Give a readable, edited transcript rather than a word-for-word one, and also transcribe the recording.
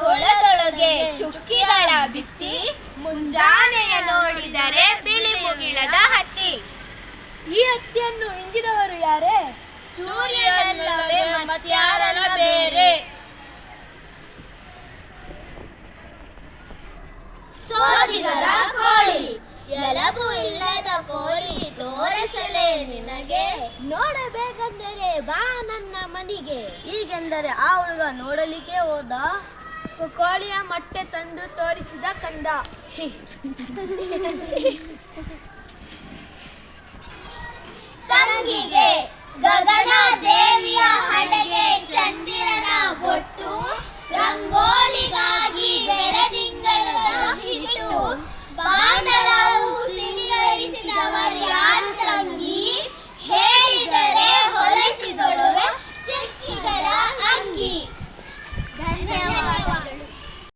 ಕೊಳದೊಳಗೆ ಚುಕ್ಕಿಗಳ ಬಿತ್ತಿ, ಮುಂಜಾನೆಯ ನೋಡಿದರೆ ಬಿಳಿ ಮುಗಿಳದ ಹತ್ತಿ. ಈ ಹತ್ತಿಯನ್ನು ಹಿಂಜಿದವರು ಯಾರೇ? ಸೂರ್ಯನಲ್ಲದೆ ಮತ್ಯಾರನ ಬೇರೆ. ಸೋದಿಗದ ಕೋಳಿ, ಎಲಬು ಇಲ್ಲದ ಕೋಳಿ ತೋರಿಸಲೇ ನಿನಗೆ. ನೋಡಬೇಕೆಂದರೆ ಬಾ ನನ್ನ ಮನೆಗೆ. ಹೀಗೆಂದರೆ ಆ ಹುಡುಗ ನೋಡಲಿಕ್ಕೆ ಹೋದ. ಕೋಳಿಯ ಮೊಟ್ಟೆ ತಂದು ತೋರಿಸಿದ ಕಂದ. ತಂಗಿಗೆ ಗಗನ ದೇವಿಯ ಹಣೆಗೆ